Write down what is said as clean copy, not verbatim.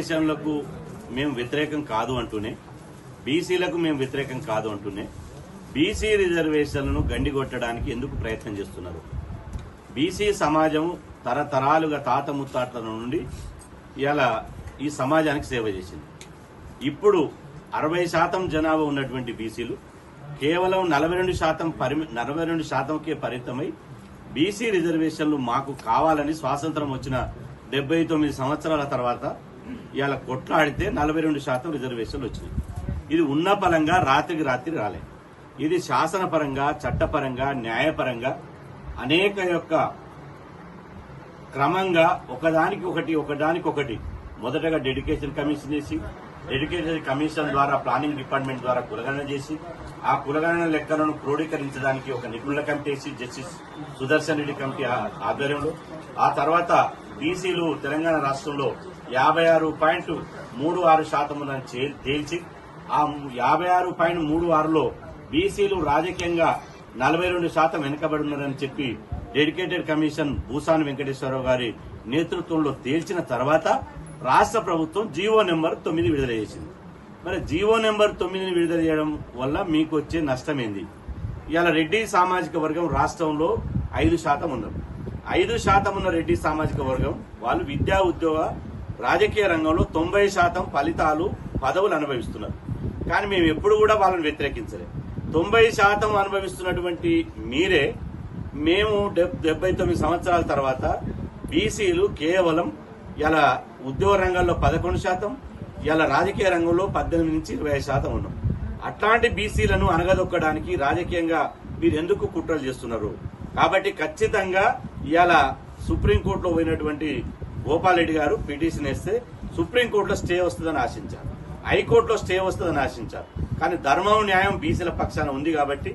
రిజర్వేషన్లకు మేము వ్యతిరేకం కాదు అంటూనే, బీసీలకు మేము వ్యతిరేకం కాదు అంటూనే బీసీ రిజర్వేషన్లను గండిగొట్టడానికి ఎందుకు ప్రయత్నం చేస్తున్నారు? బీసీ సమాజం తరతరాలుగా తాత ముత్తాతల నుండి ఇలా ఈ సమాజానికి సేవ చేసింది. ఇప్పుడు 60% జనాభా ఉన్నటువంటి బీసీలు కేవలం 42%కే పరిమితమై బీసీ రిజర్వేషన్లు మాకు కావాలని స్వాతంత్రం వచ్చిన 79 సంవత్సరాల తర్వాత ఇవాళ కొట్లాడితే 42% రిజర్వేషన్లు వచ్చినాయి. ఇది ఉన్న పరంగా రాత్రికి రాత్రి రాలే. ఇది శాసనపరంగా, చట్టపరంగా, న్యాయపరంగా అనేక యొక్క క్రమంగా ఒకదానికొకటి మొదటగా డెడికేషన్ కమిషన్ చేసి, డెడికేషన్ కమిషన్ ద్వారా ప్లానింగ్ డిపార్ట్మెంట్ ద్వారా కులగణన చేసి, ఆ కులగణన లెక్కలను క్రోడీకరించడానికి ఒక నిపుణుల కమిటీ వేసి జస్టిస్ సుదర్శన్ రెడ్డి కమిటీ ఆధ్వర్యంలో, ఆ తర్వాత బీసీలు తెలంగాణ రాష్ట్రంలో 56.36% తేల్చి, ఆ 56.36లో బీసీలు రాజకీయంగా 42% వెనుకబడి ఉన్నారని చెప్పి డెడికేటెడ్ కమిషన్ భూసాని వెంకటేశ్వరరావు గారి నేతృత్వంలో తేల్చిన తర్వాత రాష్ట్ర ప్రభుత్వం జీవో నెంబర్ 9 విడుదల చేసింది. మరి జీవో నెంబర్ 9 విడుదల చేయడం వల్ల మీకు వచ్చే నష్టమేంది? ఇవాళ రెడ్డి సామాజిక వర్గం రాష్ట్రంలో 5% ఉన్నారు. 5% ఉన్న రెడ్డి సామాజిక వర్గం వాళ్ళు విద్యా, ఉద్యోగ, రాజకీయ రంగంలో 90% ఫలితాలు, పదవులు అనుభవిస్తున్నారు. కానీ మేము ఎప్పుడు కూడా వాళ్ళని వ్యతిరేకించలేదు. 90% అనుభవిస్తున్నటువంటి మీరే మేము 79 సంవత్సరాల తర్వాత బీసీలు కేవలం ఇలా ఉద్యోగ రంగంలో 11%, ఇలా రాజకీయ రంగంలో 18 నుంచి 20% ఉన్నాం. అట్లాంటి బీసీలను అనగదొక్కడానికి రాజకీయంగా మీరు ఎందుకు కుట్రలు చేస్తున్నారు? కాబట్టి ఖచ్చితంగా ఇవాళ సుప్రీంకోర్టులో పోయినటువంటి గోపాల్ రెడ్డి గారు పిటిషన్ వేస్తే సుప్రీంకోర్టులో స్టే వస్తుందని ఆశించారు, హైకోర్టులో స్టే వస్తుందని ఆశించారు. కానీ ధర్మం, న్యాయం బీసీల పక్షాన ఉంది కాబట్టి